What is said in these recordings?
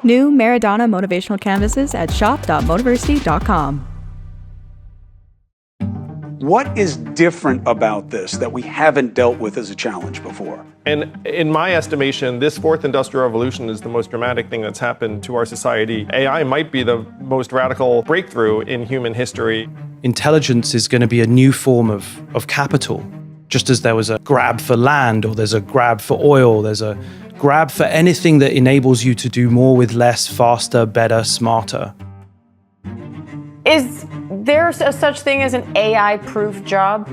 new Maradona motivational canvases at shop.motiversity.com. What is different about this that we haven't dealt with as a challenge before? And in my estimation, this fourth industrial revolution is the most dramatic thing that's happened to our society. AI might be the most radical breakthrough in human history. Intelligence is going to be a new form of capital. Just as there was a grab for land, or there's a grab for oil, there's a grab for anything that enables you to do more with less, faster, better, smarter. Is there a such thing as an AI-proof job?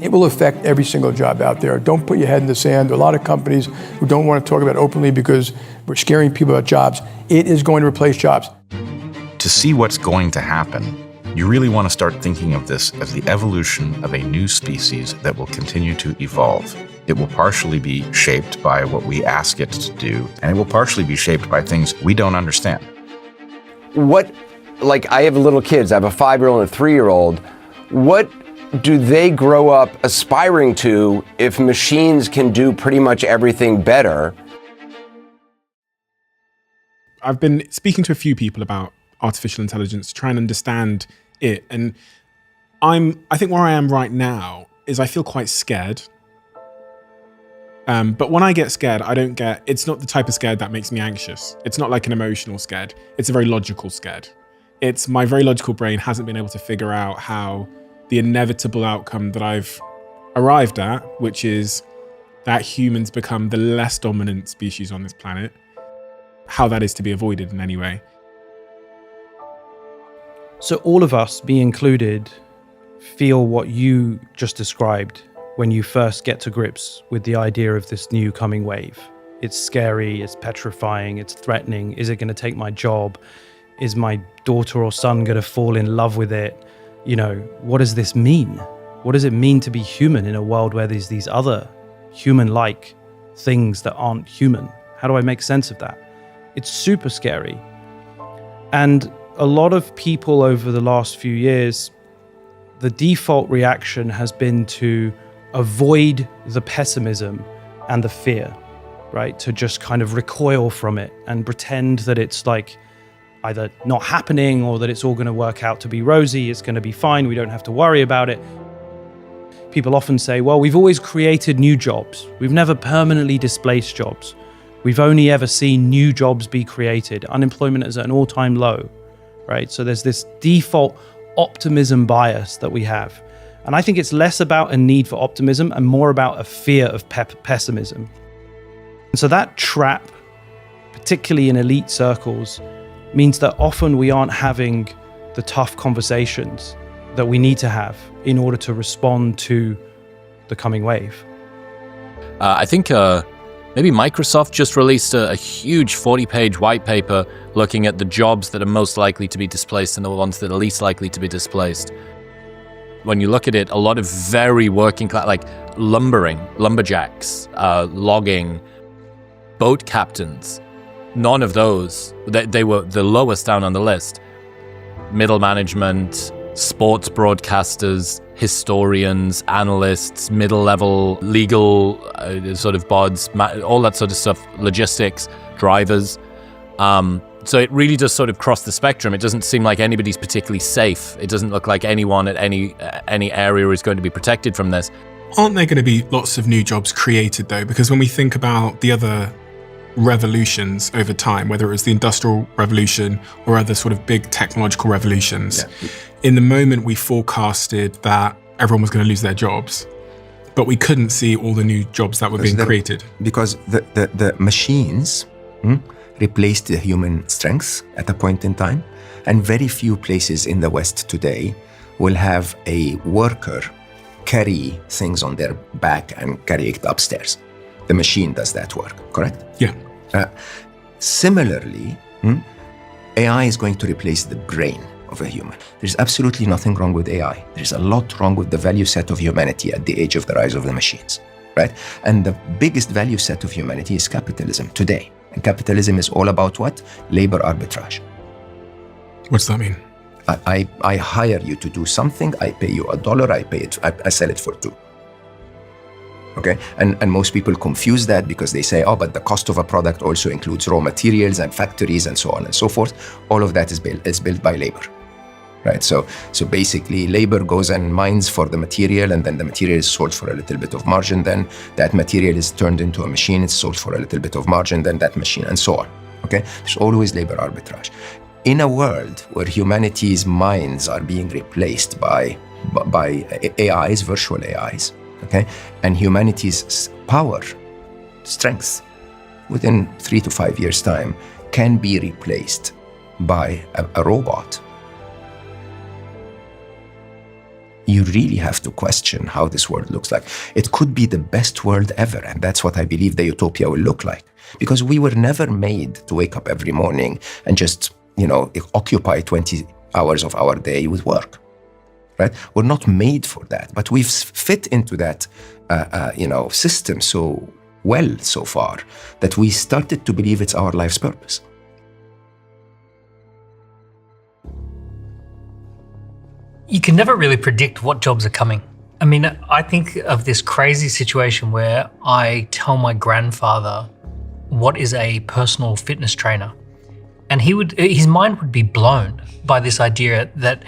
It will affect every single job out there. Don't put your head in the sand. There are a lot of companies who don't want to talk about it openly because we're scaring people about jobs. It is going to replace jobs. To see what's going to happen, you really want to start thinking of this as the evolution of a new species that will continue to evolve. It will partially be shaped by what we ask it to do, and it will partially be shaped by things we don't understand. Like I have little kids, I have a 5-year-old and a 3-year-old. What do they grow up aspiring to if machines can do pretty much everything better? I've been speaking to a few people about artificial intelligence, to try and understand it. And I think where I am right now is I feel quite scared. But when I get scared, it's not the type of scared that makes me anxious. It's not like an emotional scared. It's a very logical scared. It's my very logical brain hasn't been able to figure out how the inevitable outcome that I've arrived at, which is that humans become the less dominant species on this planet, how that is to be avoided in any way. So all of us, me included, feel what you just described when you first get to grips with the idea of this new coming wave. It's scary, it's petrifying, it's threatening. Is it going to take my job? Is my daughter or son going to fall in love with it? You know, what does this mean? What does it mean to be human in a world where there's these other human-like things that aren't human? How do I make sense of that? It's super scary. And a lot of people over the last few years, the default reaction has been to avoid the pessimism and the fear, right? To just kind of recoil from it and pretend that it's like either not happening or that it's all going to work out to be rosy, it's going to be fine, we don't have to worry about it. People often say, well, we've always created new jobs. We've never permanently displaced jobs. We've only ever seen new jobs be created. Unemployment is at an all-time low, right? So there's this default optimism bias that we have. And I think it's less about a need for optimism and more about a fear of pessimism. And so that trap, particularly in elite circles, means that often we aren't having the tough conversations that we need to have in order to respond to the coming wave. I think maybe Microsoft just released a huge 40-page white paper looking at the jobs that are most likely to be displaced and the ones that are least likely to be displaced. When you look at it, a lot of very working class, like lumberjacks, logging, boat captains, none of those, they were the lowest down on the list. Middle management, sports broadcasters, historians, analysts, middle-level legal sort of bods, all that sort of stuff, logistics, drivers. So it really does sort of cross the spectrum. It doesn't seem like anybody's particularly safe. It doesn't look like anyone at any area is going to be protected from this. Aren't there going to be lots of new jobs created, though? Because when we think about the other revolutions over time, whether it was the Industrial Revolution or other sort of big technological revolutions, in the moment we forecasted that everyone was going to lose their jobs, but we couldn't see all the new jobs that were being created. Because the machines replaced the human strengths at a point in time, and very few places in the West today will have a worker carry things on their back and carry it upstairs. The machine does that work, correct? Yeah. Similarly, AI is going to replace the brain of a human. There's absolutely nothing wrong with AI. There's a lot wrong with the value set of humanity at the age of the rise of the machines, right? And the biggest value set of humanity is capitalism today. And capitalism is all about what? Labor arbitrage. What's that mean? I hire you to do something, I pay you $1, I sell it for $2. Okay, and most people confuse that because they say, oh, but the cost of a product also includes raw materials and factories and so on and so forth. All of that is built by labor, right? So basically, labor goes and mines for the material, and then the material is sold for a little bit of margin. Then that material is turned into a machine. It's sold for a little bit of margin. Then that machine, and so on. Okay, there's always labor arbitrage. In a world where humanity's minds are being replaced by AIs, virtual AIs. Okay, and humanity's power, strength, within 3 to 5 years' time, can be replaced by a robot. You really have to question how this world looks like. It could be the best world ever, and that's what I believe the utopia will look like. Because we were never made to wake up every morning and just, occupy 20 hours of our day with work. Right? We're not made for that, but we've fit into that, system so well so far that we started to believe it's our life's purpose. You can never really predict what jobs are coming. I mean, I think of this crazy situation where I tell my grandfather what is a personal fitness trainer, and his mind would be blown by this idea that,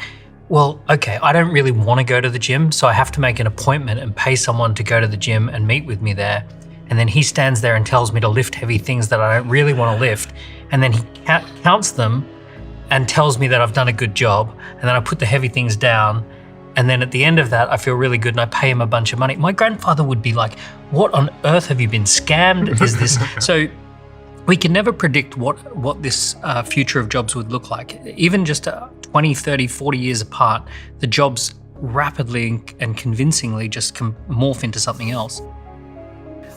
well, okay, I don't really want to go to the gym, so I have to make an appointment and pay someone to go to the gym and meet with me there. And then he stands there and tells me to lift heavy things that I don't really want to lift. And then he counts them and tells me that I've done a good job. And then I put the heavy things down. And then at the end of that, I feel really good and I pay him a bunch of money. My grandfather would be like, what on earth, have you been scammed? Is this? So we can never predict what this future of jobs would look like. Even just 20, 30, 40 years apart, the jobs rapidly and convincingly just can morph into something else.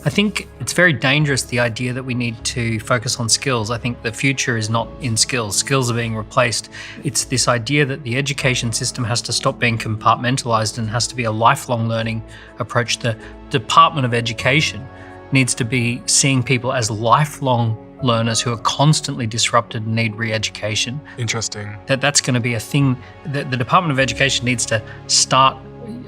I think it's very dangerous, the idea that we need to focus on skills. I think the future is not in skills. Skills are being replaced. It's this idea that the education system has to stop being compartmentalized and has to be a lifelong learning approach. The Department of Education needs to be seeing people as lifelong learners who are constantly disrupted and need re-education. Interesting. That's going to be a thing that the Department of Education needs to start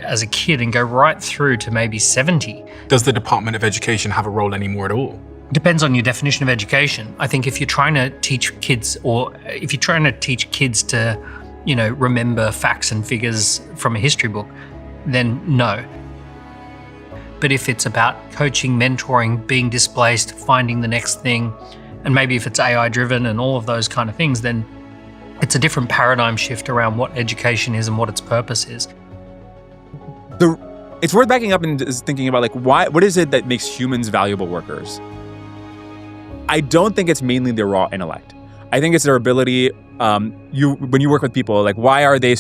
as a kid and go right through to maybe 70. Does the Department of Education have a role anymore at all? Depends on your definition of education. I think if you're trying to teach kids, or if you're trying to teach kids to, remember facts and figures from a history book, then no. But if it's about coaching, mentoring, being displaced, finding the next thing, and maybe if it's AI driven and all of those kind of things, then it's a different paradigm shift around what education is and what its purpose is. It's worth backing up and thinking about what is it that makes humans valuable workers? I don't think it's mainly their raw intellect. I think it's their ability. When you work with people, why are they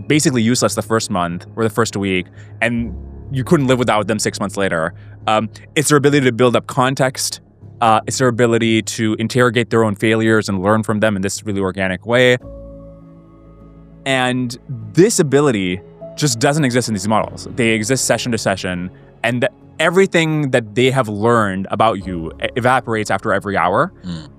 basically useless the first month or the first week, and you couldn't live without them 6 months later? It's their ability to build up context. It's their ability to interrogate their own failures and learn from them in this really organic way. And this ability just doesn't exist in these models. They exist session to session, and everything that they have learned about you evaporates after every hour.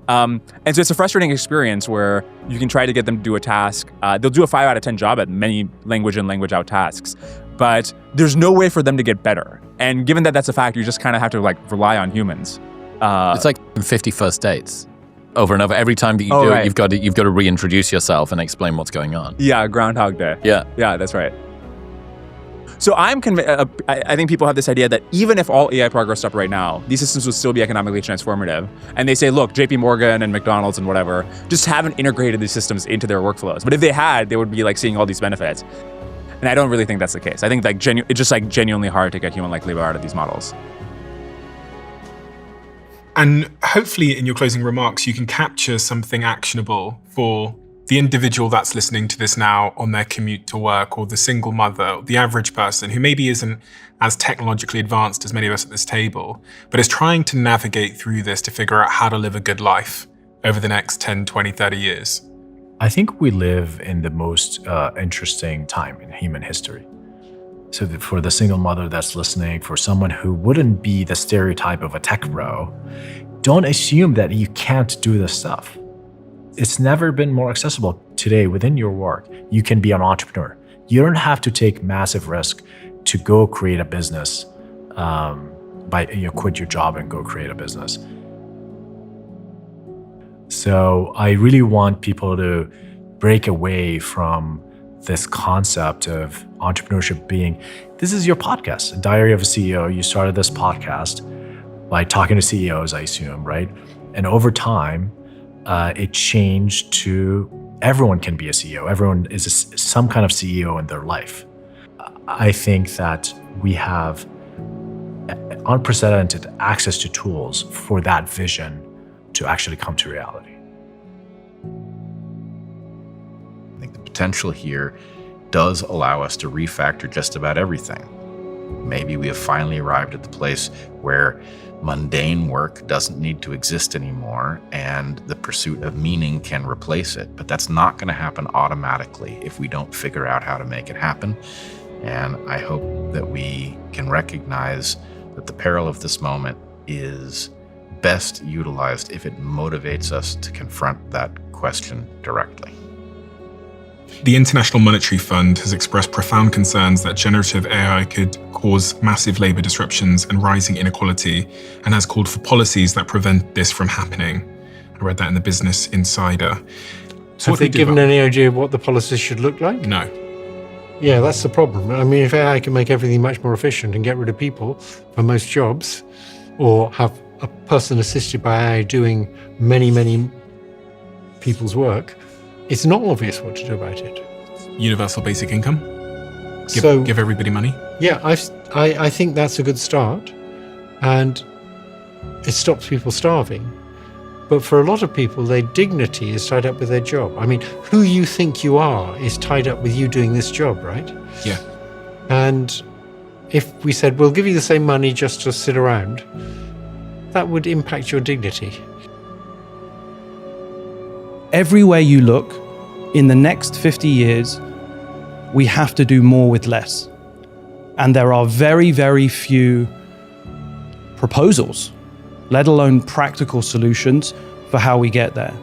And so it's a frustrating experience where you can try to get them to do a task. They'll do a 5 out of 10 job at many language in, language out tasks, but there's no way for them to get better. And given that that's a fact, you just kind of have to rely on humans. It's like 50 first dates. Over and over. Every time that you do it, you've got to reintroduce yourself and explain what's going on. Yeah, Groundhog Day. Yeah, that's right. So I'm convinced. I think people have this idea that even if all AI progress stopped right now, these systems would still be economically transformative. And they say, look, JP Morgan and McDonald's and whatever just haven't integrated these systems into their workflows. But if they had, they would be seeing all these benefits. And I don't really think that's the case. I think it's just genuinely hard to get human-like labor out of these models. And hopefully in your closing remarks, you can capture something actionable for the individual that's listening to this now on their commute to work, or the single mother, or the average person who maybe isn't as technologically advanced as many of us at this table, but is trying to navigate through this to figure out how to live a good life over the next 10, 20, 30 years. I think we live in the most interesting time in human history. So for the single mother that's listening, for someone who wouldn't be the stereotype of a tech bro, don't assume that you can't do this stuff. It's never been more accessible. Today, within your work, you can be an entrepreneur. You don't have to take massive risk to go create a business. quit your job and go create a business. So I really want people to break away from this concept of entrepreneurship being, this is your podcast, Diary of a CEO. You started this podcast by talking to CEOs, I assume, right? And over time, it changed to everyone can be a CEO. Everyone is some kind of CEO in their life. I think that we have unprecedented access to tools for that vision to actually come to reality. I think the potential here does allow us to refactor just about everything. Maybe we have finally arrived at the place where mundane work doesn't need to exist anymore and the pursuit of meaning can replace it. But that's not going to happen automatically if we don't figure out how to make it happen. And I hope that we can recognize that the peril of this moment is best utilized if it motivates us to confront that question directly. The International Monetary Fund has expressed profound concerns that generative AI could cause massive labor disruptions and rising inequality, and has called for policies that prevent this from happening. I read that in the Business Insider. So have they given any idea of what the policies should look like? No. Yeah, that's the problem. I mean, if AI can make everything much more efficient and get rid of people for most jobs, or have a person assisted by AI doing many, many people's work, it's not obvious what to do about it. Universal basic income? Give everybody money? Yeah, I think that's a good start, and it stops people starving. But for a lot of people, their dignity is tied up with their job. I mean, who you think you are is tied up with you doing this job, right? Yeah. And if we said, we'll give you the same money just to sit around, that would impact your dignity. Everywhere you look, in the next 50 years, we have to do more with less. And there are very, very few proposals, let alone practical solutions for how we get there.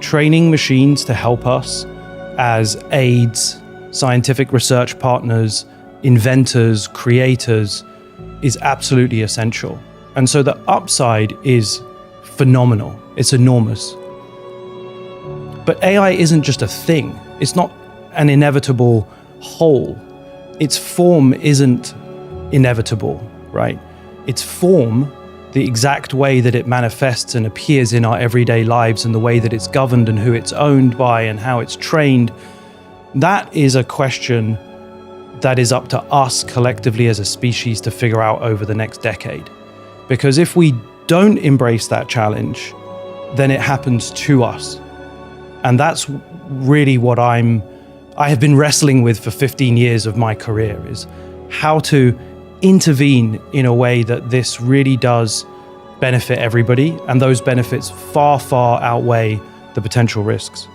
Training machines to help us as aides, scientific research partners, inventors, creators is absolutely essential. And so the upside is phenomenal. It's enormous. But AI isn't just a thing. It's not an inevitable whole. Its form isn't inevitable, right? Its form, the exact way that it manifests and appears in our everyday lives and the way that it's governed and who it's owned by and how it's trained, that is a question that is up to us collectively as a species to figure out over the next decade. Because if we don't embrace that challenge, then it happens to us. And that's really what I have been wrestling with for 15 years of my career, is how to intervene in a way that this really does benefit everybody, and those benefits far, far outweigh the potential risks.